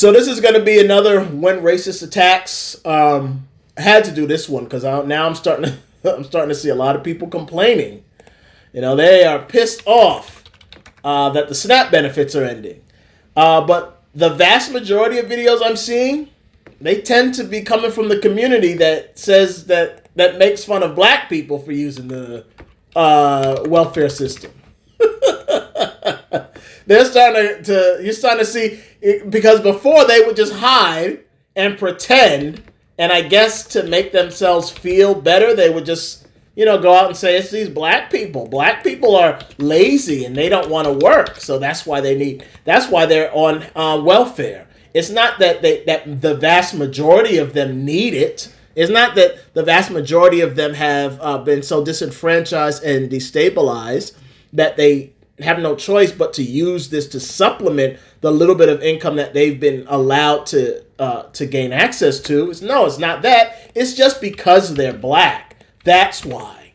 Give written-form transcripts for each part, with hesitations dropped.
So this is going to be another when racist attacks. I had to do this one because now I'm starting to I'm starting to see a lot of people complaining. You know, they are pissed off that the SNAP benefits are ending. But the vast majority of videos I'm seeing, they tend to be coming from the community that says that makes fun of black people for using the welfare system. They're you're starting to see, because before they would just hide and pretend, and I guess to make themselves feel better, they would just, go out and say, it's these black people. Black people are lazy and they don't want to work. So that's why they're on welfare. It's not that that the vast majority of them need it. It's not that the vast majority of them have been so disenfranchised and destabilized that they have no choice but to use this to supplement the little bit of income that they've been allowed to gain access to. It's not that. It's just because they're black. That's why.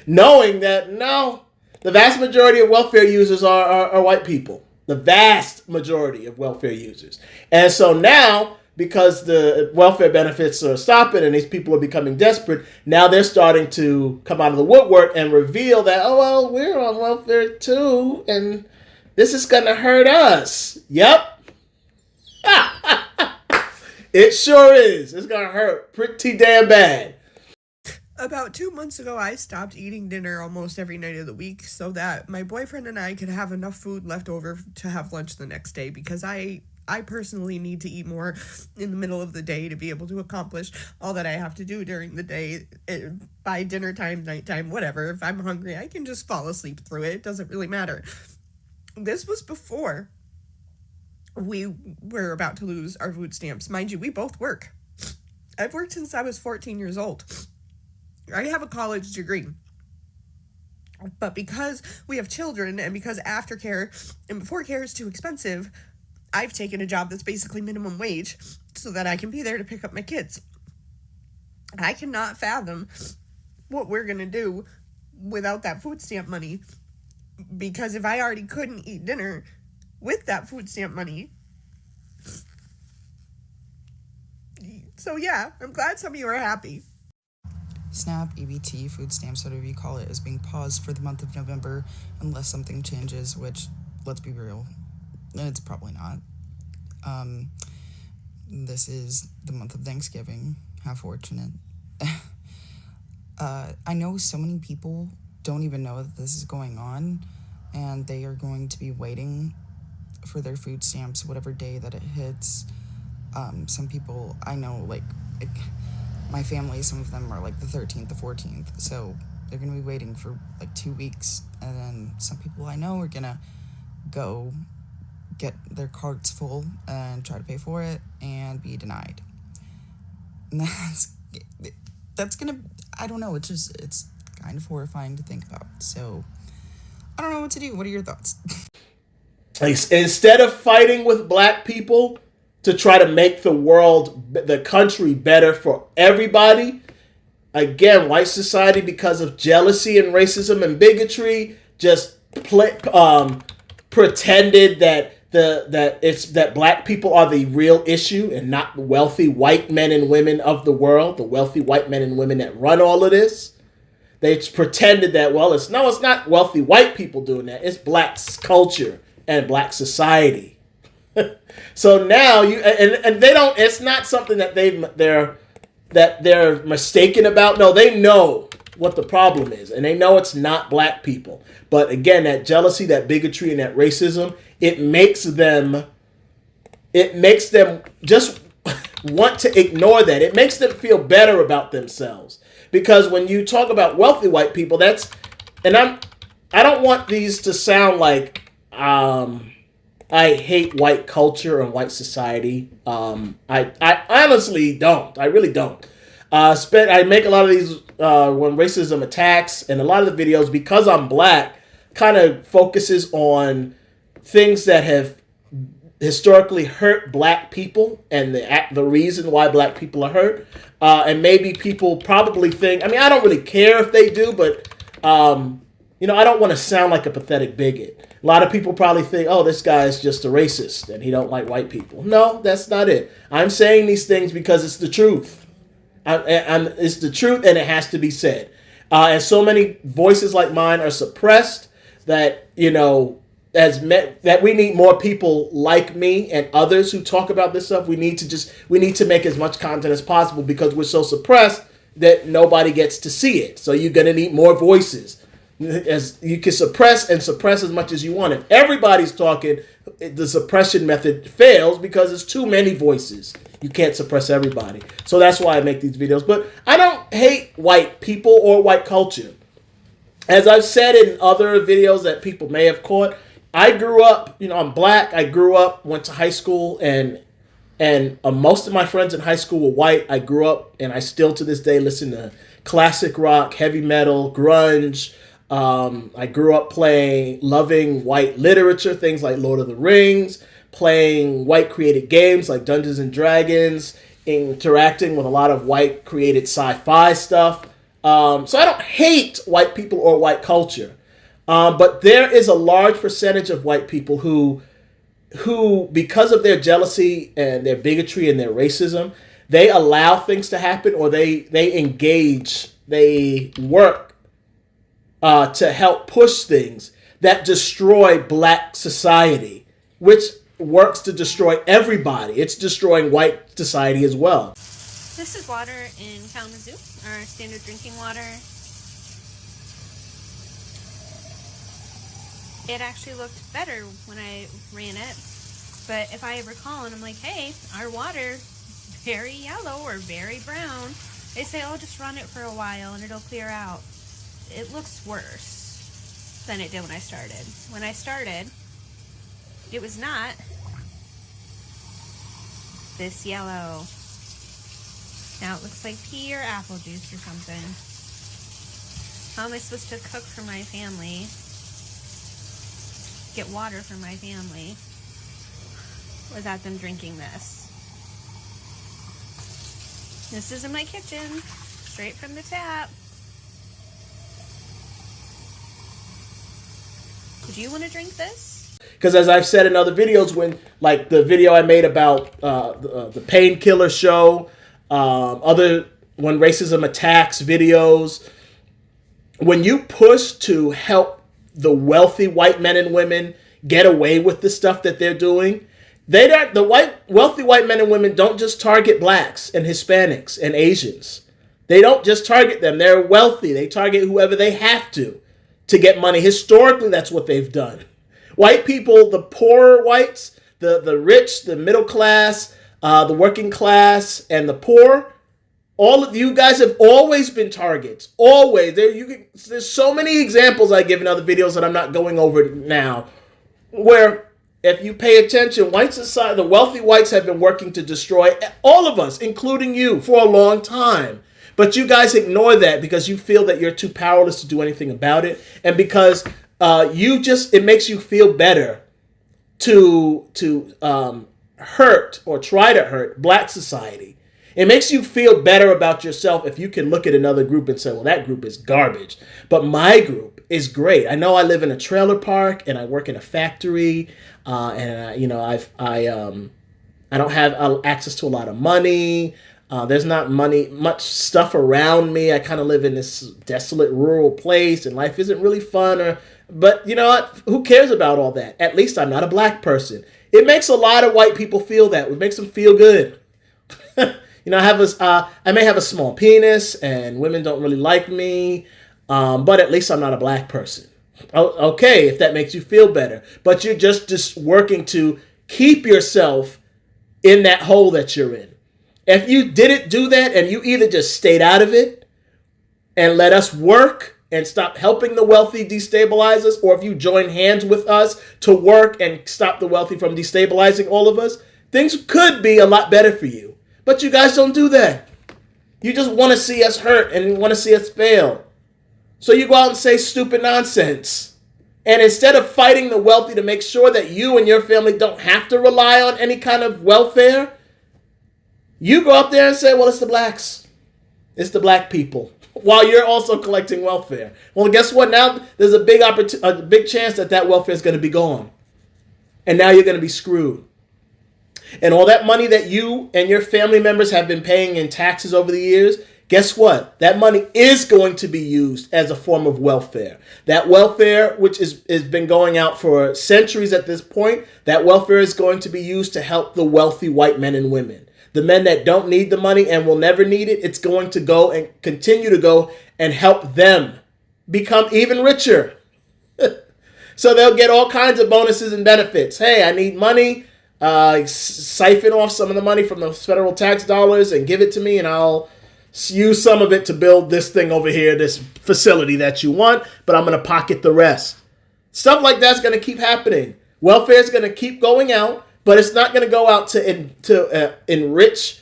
Knowing that, no, the vast majority of welfare users are white people. The vast majority of welfare users. And so now, because the welfare benefits are stopping and these people are becoming desperate, now they're starting to come out of the woodwork and reveal that, oh, well, we're on welfare too, and this is going to hurt us. Yep. It sure is. It's going to hurt pretty damn bad. About 2 months ago, I stopped eating dinner almost every night of the week so that my boyfriend and I could have enough food left over to have lunch the next day, because I personally need to eat more in the middle of the day to be able to accomplish all that I have to do during the day. By dinner time, nighttime, whatever. If I'm hungry, I can just fall asleep through it. It doesn't really matter. This was before we were about to lose our food stamps. Mind you, we both work. I've worked since I was 14 years old. I have a college degree. But because we have children and because aftercare and before care is too expensive, I've taken a job that's basically minimum wage so that I can be there to pick up my kids. I cannot fathom what we're going to do without that food stamp money, because if I already couldn't eat dinner with that food stamp money. So yeah, I'm glad some of you are happy. SNAP, EBT, food stamps, whatever you call it, is being paused for the month of November unless something changes, which, let's be real, it's probably not. This is the month of Thanksgiving. How fortunate. I know so many people don't even know that this is going on, and they are going to be waiting for their food stamps whatever day that it hits. Some people I know, my family, some of them are like the 13th, the 14th, so they're going to be waiting for 2 weeks, and then some people I know are going to go get their carts full and try to pay for it and be denied. And that's going to, I don't know, it's kind of horrifying to think about, so I don't know what to do. What are your thoughts? Instead of fighting with black people to try to make the country better for everybody, again, white society, because of jealousy and racism and bigotry, just pretended that black people are the real issue and not the wealthy white men and women of the world, the wealthy white men and women that run all of this. They pretended that, it's not wealthy white people doing that. It's black culture and black society. So now and they don't. It's not something that they're mistaken about. No, they know what the problem is, and they know it's not black people. But again, that jealousy, that bigotry, and that racism, it makes them just want to ignore that. It makes them feel better about themselves, because when you talk about wealthy white people, I don't want these to sound like I hate white culture and white society. I honestly don't. I really don't. I make a lot of these when racism attacks, and a lot of the videos, because I'm black, kind of focuses on things that have historically hurt black people and the reason why black people are hurt. And maybe people probably think, I don't really care if they do, but I don't want to sound like a pathetic bigot. A lot of people probably think, oh, this guy is just a racist and he don't like white people. No, that's not it. I'm saying these things because it's the truth. It's the truth, and it has to be said. And so many voices like mine are suppressed that, that we need more people like me and others who talk about this stuff. We need to make as much content as possible because we're so suppressed that nobody gets to see it. So you're going to need more voices. As you can suppress as much as you want. If everybody's talking, the suppression method fails because there's too many voices. You can't suppress everybody. So that's why I make these videos. But I don't hate white people or white culture. As I've said in other videos that people may have caught, I grew up, I'm black. I grew up, went to high school, and most of my friends in high school were white. I grew up, and I still to this day listen to classic rock, heavy metal, grunge. I grew up loving white literature, things like Lord of the Rings, playing white created games like Dungeons and Dragons, interacting with a lot of white created sci-fi stuff. So I don't hate white people or white culture. But there is a large percentage of white people who, because of their jealousy and their bigotry and their racism, they allow things to happen, or they engage, they work to help push things that destroy black society, which works to destroy everybody. It's destroying white society as well. This is water in Kalamazoo, our standard drinking water. It actually looked better when I ran it, but if I recall and I'm like, hey, our water very yellow or very brown, they say, oh, just run it for a while and it'll clear out. It looks worse than it did when I started. When I started, it was not this yellow. Now it looks like pea or apple juice or something. How am I supposed to cook for my family? Get water for my family without them drinking this? This is in my kitchen, straight from the tap. Do you want to drink this? Because as I've said in other videos, when like the video I made about the painkiller show, when racism attacks videos, when you push to help the wealthy white men and women get away with the stuff that they're doing, wealthy white men and women don't just target blacks and Hispanics and Asians. They don't just target them. They're wealthy. They target whoever they have to get money. Historically, that's what they've done. White people, the poorer whites, the rich, the middle class, the working class, and the poor, all of you guys have always been targets. Always. There's so many examples I give in other videos that I'm not going over now, where if you pay attention, white society, the wealthy whites have been working to destroy all of us, including you, for a long time. But you guys ignore that because you feel that you're too powerless to do anything about it. And because it makes you feel better to hurt or try to hurt black society. It makes you feel better about yourself if you can look at another group and say, well, that group is garbage, but my group is great. I know I live in a trailer park and I work in a factory, and I don't have access to a lot of money. There's not much stuff around me. I kind of live in this desolate rural place and life isn't really fun. But you know what? Who cares about all that? At least I'm not a black person. It makes a lot of white people feel that. It makes them feel good. I may have a small penis and women don't really like me, but at least I'm not a black person. Okay, if that makes you feel better. But you're just working to keep yourself in that hole that you're in. If you didn't do that and you either just stayed out of it and let us work and stop helping the wealthy destabilize us, or if you join hands with us to work and stop the wealthy from destabilizing all of us, things could be a lot better for you. But you guys don't do that. You just want to see us hurt and want to see us fail. So you go out and say stupid nonsense. And instead of fighting the wealthy to make sure that you and your family don't have to rely on any kind of welfare, you go up there and say, well, it's the blacks. It's the black people. while you're also collecting welfare. Well, guess what? Now there's a big chance that welfare is going to be gone. And now you're going to be screwed. And all that money that you and your family members have been paying in taxes over the years, guess what? That money is going to be used as a form of welfare. That welfare, which has been going out for centuries at this point, that welfare is going to be used to help the wealthy white men and women. The men that don't need the money and will never need it, it's going to go and continue to go and help them become even richer. So they'll get all kinds of bonuses and benefits. Hey, I need money. Siphon off some of the money from those federal tax dollars and give it to me, and I'll use some of it to build this thing over here, this facility that you want, but I'm going to pocket the rest. Stuff like that's going to keep happening. Welfare is going to keep going out, but it's not going to go out to enrich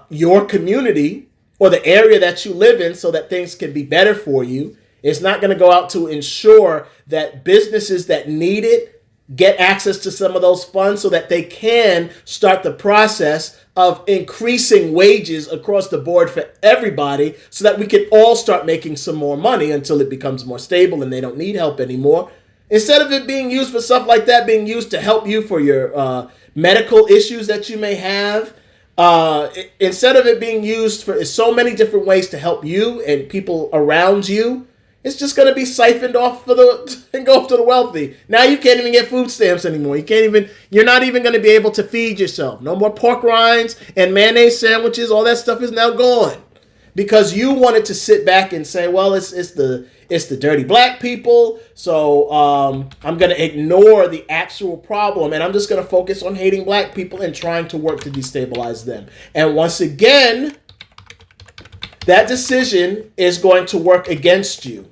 your community or the area that you live in so that things can be better for you. It's not going to go out to ensure that businesses that need it get access to some of those funds so that they can start the process of increasing wages across the board for everybody so that we can all start making some more money until it becomes more stable and they don't need help anymore. Instead of it being used for stuff like that, being used to help you for your medical issues that you may have, instead of it being used for so many different ways to help you and people around you, it's just going to be siphoned off and go to the wealthy. Now you can't even get food stamps anymore. You're not even going to be able to feed yourself. No more pork rinds and mayonnaise sandwiches. All that stuff is now gone because you wanted to sit back and say, well, it's the dirty black people. So I'm going to ignore the actual problem and I'm just going to focus on hating black people and trying to work to destabilize them. And once again, that decision is going to work against you.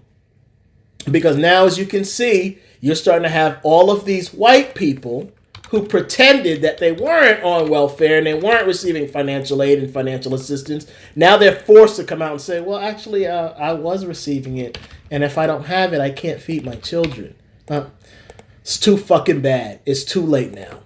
Because now, as you can see, you're starting to have all of these white people who pretended that they weren't on welfare and they weren't receiving financial aid and financial assistance. Now they're forced to come out and say, well, actually, I was receiving it. And if I don't have it, I can't feed my children. It's too fucking bad. It's too late now.